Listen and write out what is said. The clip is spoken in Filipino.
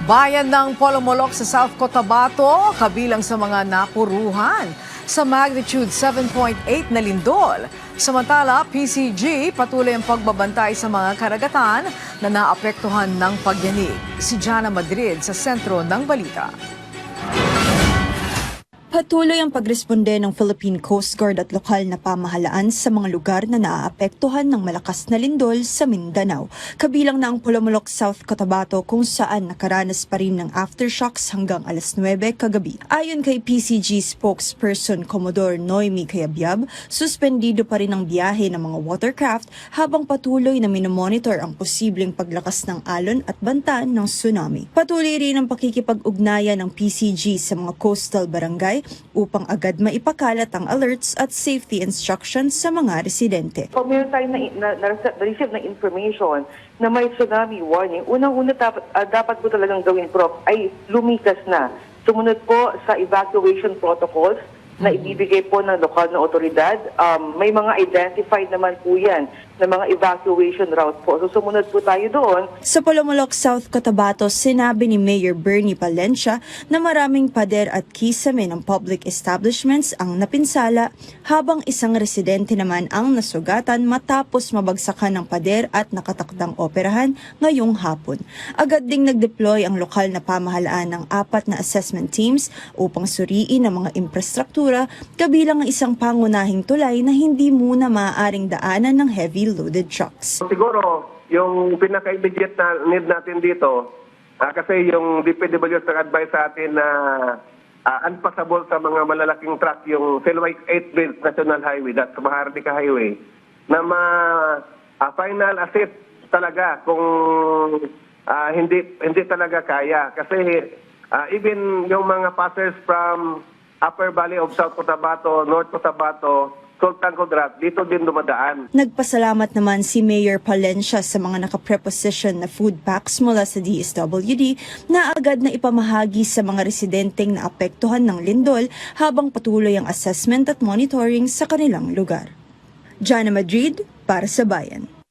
Bayan ng Polomolok sa South Cotabato, kabilang sa mga napuruhan sa magnitude 7.8 na lindol. Samantala, PCG patuloy ang pagbabantay sa mga karagatan na naapektuhan ng pagyanig. Si Jana Madrid sa sentro ng balita. Patuloy ang pagresponde ng Philippine Coast Guard at lokal na pamahalaan sa mga lugar na naaapektuhan ng malakas na lindol sa Mindanao. Kabilang na ang Polomolok, South Cotabato kung saan nakaranas pa rin ng aftershocks hanggang alas 9 kagabi. Ayon kay PCG spokesperson Commodore Noemi Cayabyab, suspendido pa rin ang biyahe ng mga watercraft habang patuloy na minomonitor ang posibleng paglakas ng alon at banta ng tsunami. Patuloy rin ang pakikipag-ugnayan ng PCG sa mga coastal barangay upang agad maipakalat ang alerts at safety instructions sa mga residente. Pag meron tayo na-receive na information na may tsunami warning, unang-una dapat po talagang gawin, Prof, ay lumikas na. Sumunod po sa evacuation protocols na ibibigay po ng lokal na otoridad. May mga identified naman po yan na mga evacuation route po. So sumunod po tayo doon. Sa Polomolok, South Cotabato, sinabi ni Mayor Bernie Palencia na maraming pader at kisame ng public establishments ang napinsala habang isang residente naman ang nasugatan matapos mabagsakan ng pader at nakatakdang operahan ngayong hapon. Agad ding nag-deploy ang lokal na pamahalaan ng 4 na assessment teams upang suriin ang mga infrastruktura kabilang ang isang pangunahing tulay na hindi muna maaaring daanan ng heavy-loaded trucks. Siguro, yung pinaka-immediate na need natin dito, kasi yung DPWH nag-advise sa atin na unpassable sa mga malalaking truck, yung Silway 8 Bridge National Highway, that's Maharlika Highway, na final assist talaga kung hindi talaga kaya. Kasi even yung mga passers from Upper Valley of South Cotabato, North Cotabato, Sultan Kudarat, dito din dumadaan. Nagpasalamat naman si Mayor Palencia sa mga nakapreposition na food packs mula sa DSWD na agad na ipamahagi sa mga residenteng naapektuhan ng lindol habang patuloy ang assessment at monitoring sa kanilang lugar. Jana Madrid para sa Bayan.